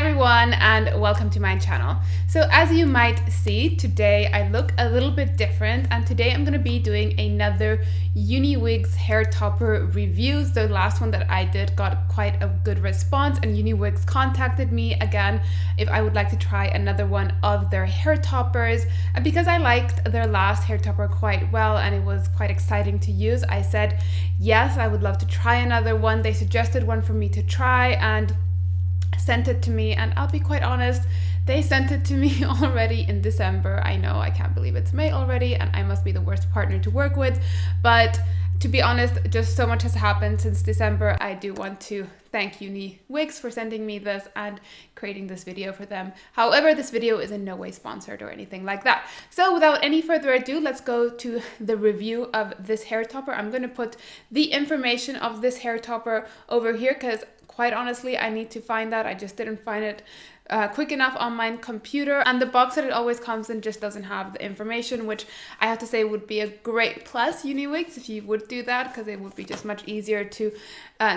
everyone, and welcome to my channel. So as you might see, today I look a little bit different, and today I'm going to be doing another UniWigs hair topper reviews. The last one that I did got quite a good response, and UniWigs contacted me again if I would like to try another one of their hair toppers. And because I liked their last hair topper quite well and it was quite exciting to use, I said yes, I would love to try another one. They suggested one for me to try and sent it to me, and I'll be quite honest, they sent it to me already in December. I know, I can't believe it's May already, and I must be the worst partner to work with, but to be honest, just so much has happened since December. I do want to thank UniWigs for sending me this and creating this video for them. However, this video is in no way sponsored or anything like that. So without any further ado, let's go to the review of this hair topper. I'm going to put the information of this hair topper over here because quite honestly, I need to find that. I just didn't find it quick enough on my computer, and the box that it always comes in just doesn't have the information, which I have to say would be a great plus, UniWigs, if you would do that, because it would be just much easier to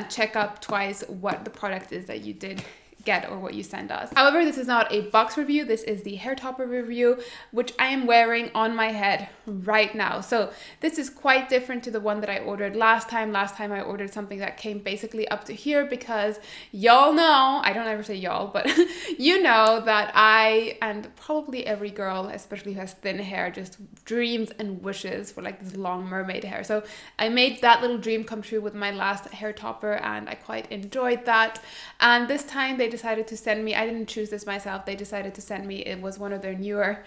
check up twice what the product is that you did get or what you send us. However, this is not a box review. This is the hair topper review, which I am wearing on my head right now. So this is quite different to the one that I ordered last time. Last time I ordered something that came basically up to here because y'all know, I don't ever say y'all, but you know that I, and probably every girl, especially who has thin hair, just dreams and wishes for like this long mermaid hair. So I made that little dream come true with my last hair topper, and I quite enjoyed that. And this time they decided to send me, I didn't choose this myself, they decided to send me, it was one of their newer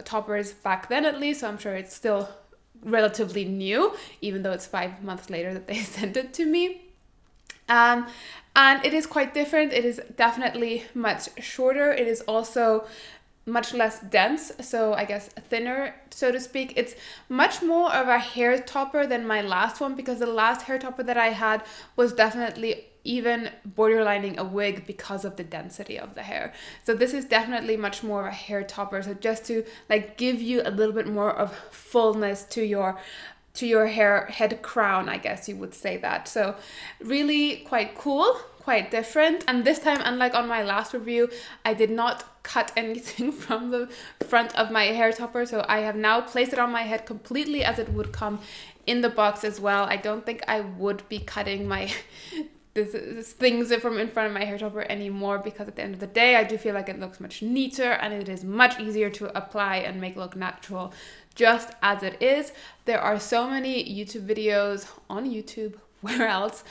toppers back then at least, so I'm sure it's still relatively new, even though it's 5 months later that they sent it to me. And it is quite different. It is definitely much shorter. It is also much less dense, so I guess thinner, so to speak. It's much more of a hair topper than my last one, because the last hair topper that I had was definitely even borderlining a wig because of the density of the hair. So this is definitely much more of a hair topper, so just to like give you a little bit more of fullness to your head crown, I guess you would say that. So really quite cool, quite different. And this time, unlike on my last review, I did not cut anything from the front of my hair topper, so I have now placed it on my head completely as it would come in the box as well. I don't think I would be cutting my this things from in front of my hair topper anymore, because at the end of the day I do feel like it looks much neater and it is much easier to apply and make look natural just as it is. There are so many YouTube videos on YouTube, where else,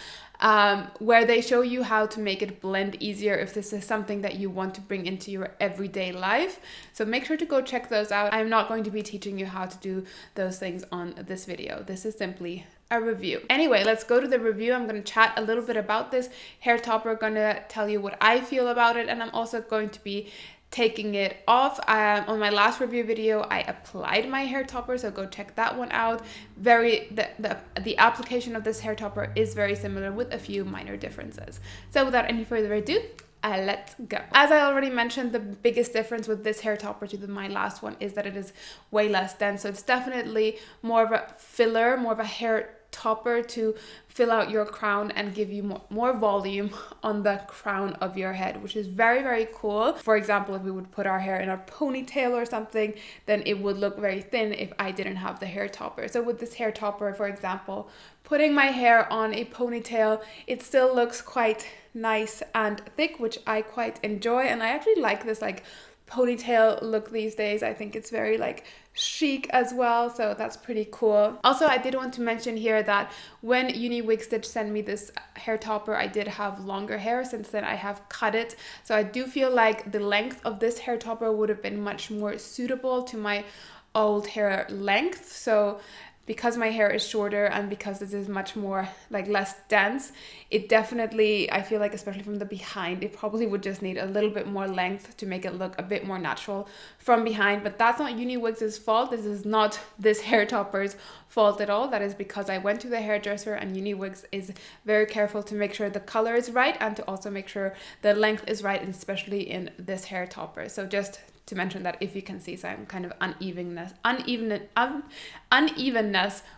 where they show you how to make it blend easier if this is something that you want to bring into your everyday life. So make sure to go check those out. I'm not going to be teaching you how to do those things on this video. This is simply a review. Anyway, let's go to the review. I'm going to chat a little bit about this hair topper, going to tell you what I feel about it, and I'm also going to be taking it off. On my last review video, I applied my hair topper, so go check that one out. The application of this hair topper is very similar with a few minor differences. So without any further ado, let's go. As I already mentioned, the biggest difference with this hair topper to my last one is that it is way less dense. So it's definitely more of a filler, more of a hair topper to fill out your crown and give you more volume on the crown of your head, which is very, very cool. For example, if we would put our hair in a ponytail or something, then it would look very thin if I didn't have the hair topper. So with this hair topper, for example, putting my hair on a ponytail, it still looks quite nice and thick, which I quite enjoy. And I actually like this like ponytail look these days. I think it's very like chic as well, so that's pretty cool. Also, I did want to mention here that when UniWigs did send me this hair topper, I did have longer hair. Since then I have cut it, so I do feel like the length of this hair topper would have been much more suitable to my old hair length. So because my hair is shorter and because this is much more like less dense, it definitely, I feel like especially from the behind, it probably would just need a little bit more length to make it look a bit more natural from behind. But that's not UniWigs' fault. This is not this hair topper's fault at all. That is because I went to the hairdresser, and UniWigs is very careful to make sure the color is right and to also make sure the length is right, especially in this hair topper. So just to mention that if you can see some kind of unevenness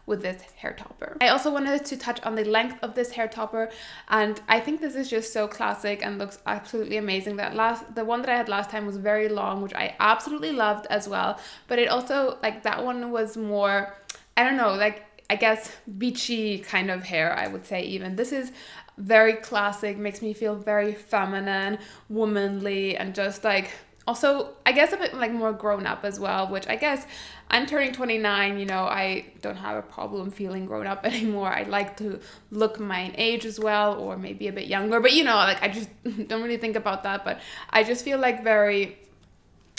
with this hair topper. I also wanted to touch on the length of this hair topper, and I think this is just so classic and looks absolutely amazing. The one that I had last time was very long, which I absolutely loved as well, but it also, like, that one was more, I don't know, like, I guess beachy kind of hair, I would say. Even this is very classic, makes me feel very feminine, womanly, and just like, also I guess a bit like more grown up as well, which I guess I'm turning 29, you know, I don't have a problem feeling grown up anymore. I like to look my age as well, or maybe a bit younger, but you know, like, I just don't really think about that, but I just feel like very,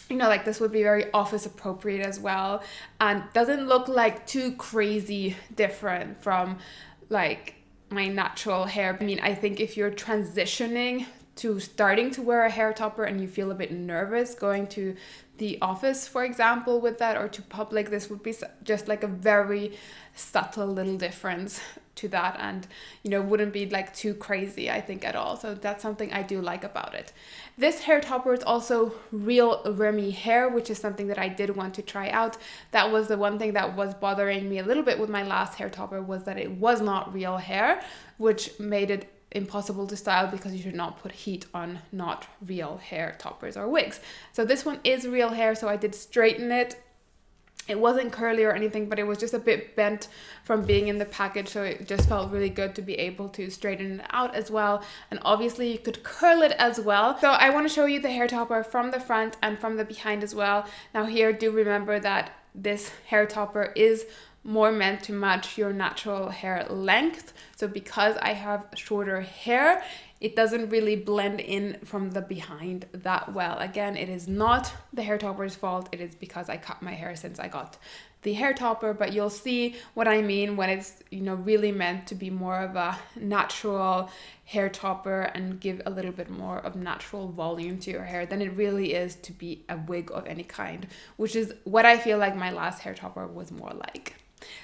you know, like, this would be very office appropriate as well, and doesn't look like too crazy different from like my natural hair. I mean, I think if you're transitioning to starting to wear a hair topper and you feel a bit nervous going to the office, for example, with that, or to public, this would be just like a very subtle little difference to that, and, you know, wouldn't be like too crazy, I think, at all. So that's something I do like about it. This hair topper is also real Remy hair, which is something that I did want to try out. That was the one thing that was bothering me a little bit with my last hair topper, was that it was not real hair, which made it impossible to style because you should not put heat on not real hair toppers or wigs. So this one is real hair, so I did straighten it. It wasn't curly or anything, but it was just a bit bent from being in the package, so it just felt really good to be able to straighten it out as well. And obviously you could curl it as well. So I want to show you the hair topper from the front and from the behind as well. Now here, do remember that this hair topper is more meant to match your natural hair length. So because I have shorter hair, it doesn't really blend in from the behind that well. Again, it is not the hair topper's fault. It is because I cut my hair since I got the hair topper, but you'll see what I mean when it's, you know, really meant to be more of a natural hair topper and give a little bit more of natural volume to your hair than it really is to be a wig of any kind, which is what I feel like my last hair topper was more like.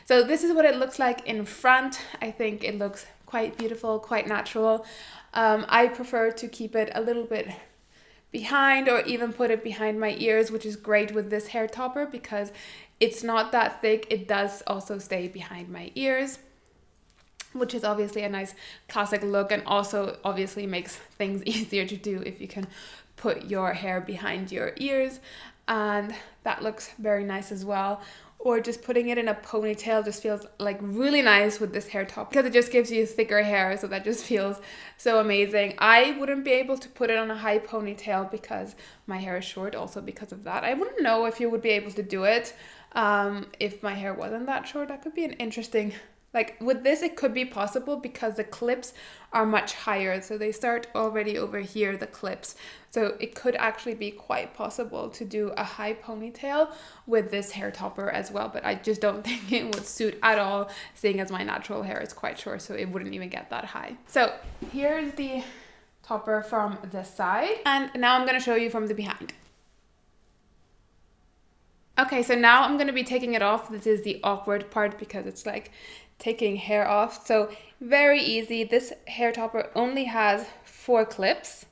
So this is what it looks like in front. I think it looks quite beautiful, quite natural. I prefer to keep it a little bit behind, or even put it behind my ears, which is great with this hair topper because it's not that thick. It does also stay behind my ears, which is obviously a nice classic look, and also obviously makes things easier to do if you can put your hair behind your ears, and that looks very nice as well. Or just putting it in a ponytail just feels like really nice with this hair top, because it just gives you thicker hair, so that just feels so amazing. I wouldn't be able to put it on a high ponytail because my hair is short, also because of that. I wouldn't know if you would be able to do it if my hair wasn't that short. That could be an interesting, like with this it could be possible because the clips are much higher, so they start already over here, the clips, so it could actually be quite possible to do a high ponytail with this hair topper as well, but I just don't think it would suit at all, seeing as my natural hair is quite short, so it wouldn't even get that high. So here's the topper from the side, and now I'm going to show you from the behind. Okay, so now I'm going to be taking it off. This is the awkward part because it's like taking hair off. So very easy. This hair topper only has 4 clips,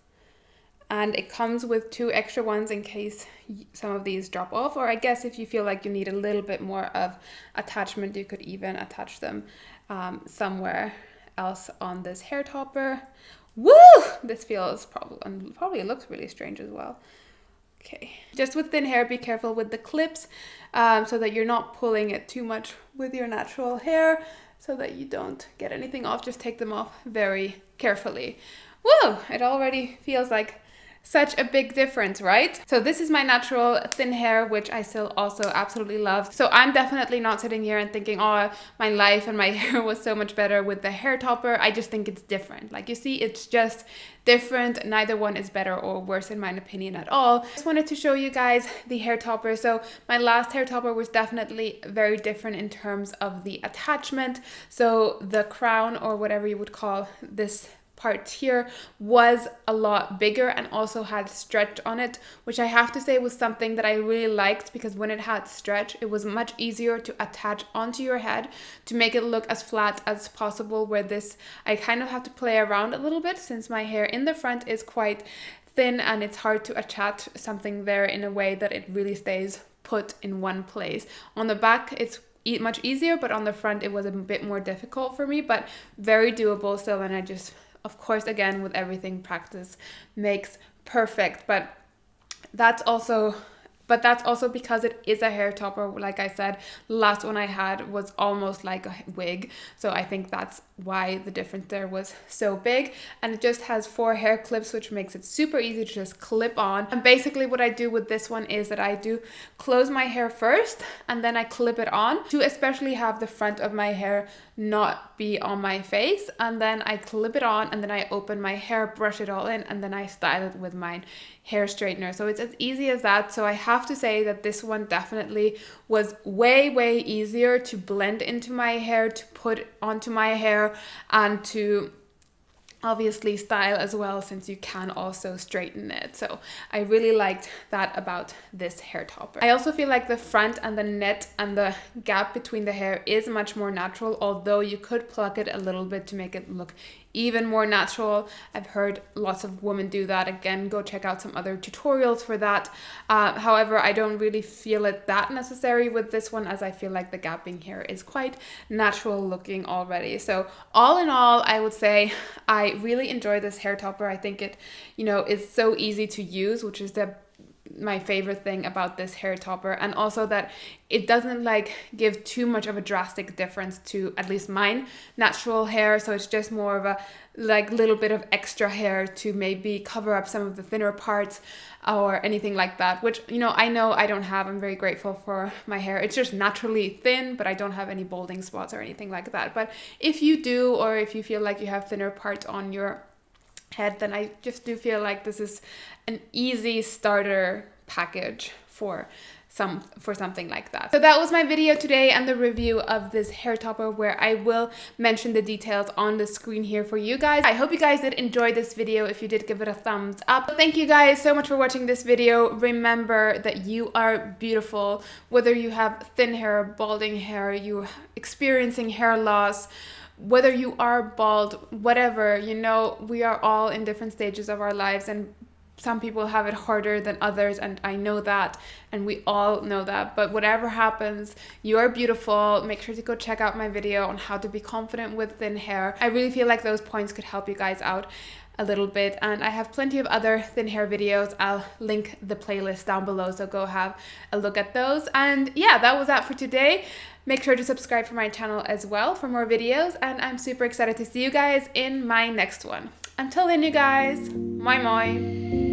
and it comes with 2 extra ones in case some of these drop off, or I guess if you feel like you need a little bit more of attachment, you could even attach them somewhere else on this hair topper. Woo! This feels probably looks really strange as well. Okay, just with thin hair, be careful with the clips so that you're not pulling it too much with your natural hair, so that you don't get anything off. Just take them off very carefully. Whoa, it already feels like such a big difference, right? So this is my natural thin hair, which I still also absolutely love. So I'm definitely not sitting here and thinking, oh, my life and my hair was so much better with the hair topper. I just think it's different. Like you see, it's just different. Neither one is better or worse in my opinion at all. Just wanted to show you guys the hair topper. So my last hair topper was definitely very different in terms of the attachment. So the crown, or whatever you would call this part here, was a lot bigger and also had stretch on it, which I have to say was something that I really liked, because when it had stretch, it was much easier to attach onto your head to make it look as flat as possible, where this I kind of have to play around a little bit since my hair in the front is quite thin and it's hard to attach something there in a way that it really stays put in one place. On the back, it's much easier, but on the front, it was a bit more difficult for me, but very doable still. And I just, of course, again, with everything, practice makes perfect. But that's also because it is a hair topper. Like I said, last one I had was almost like a wig. So I think that's why the difference there was so big. And it just has 4 hair clips, which makes it super easy to just clip on. And basically what I do with this one is that I do close my hair first and then I clip it on to especially have the front of my hair not be on my face. And then I clip it on and then I open my hair, brush it all in, and then I style it with my hair straightener. So it's as easy as that. So I have to say that this one definitely was way easier to blend into my hair, to put onto my hair, and to obviously style as well, since you can also straighten it. So I really liked that about this hair topper. I also feel like the front and the net and the gap between the hair is much more natural, although you could pluck it a little bit to make it look even more natural. I've heard lots of women do that. Again, go check out some other tutorials for that. However, I don't really feel it that necessary with this one, as I feel like the gapping here is quite natural looking already. So all in all, I would say I really enjoy this hair topper. I think it, is so easy to use, which is my favorite thing about this hair topper, and also that it doesn't give too much of a drastic difference to at least mine natural hair. So it's just more of a little bit of extra hair to maybe cover up some of the thinner parts or anything like that, which I know I don't have. I'm very grateful for my hair. It's just naturally thin, but I don't have any balding spots or anything like that. But if you do, or if you feel like you have thinner parts on your head, then I just do feel like this is an easy starter package for something like that. So that was my video today and the review of this hair topper, where I will mention the details on the screen here for you guys. I hope you guys did enjoy this video. If you did, give it a thumbs up. Thank you guys so much for watching this video. Remember that you are beautiful, whether you have thin hair, balding hair, you're experiencing hair loss, whether you are bald, whatever, we are all in different stages of our lives, and some people have it harder than others, and I know that, and we all know that. But whatever happens, you are beautiful. Make sure to go check out my video on how to be confident with thin hair. I really feel like those points could help you guys out a little bit, and I have plenty of other thin hair videos. I'll link the playlist down below, so go have a look at those. And yeah, that was that for today. Make sure to subscribe for my channel as well for more videos, and I'm super excited to see you guys in my next one. Until then, you guys, moi moi.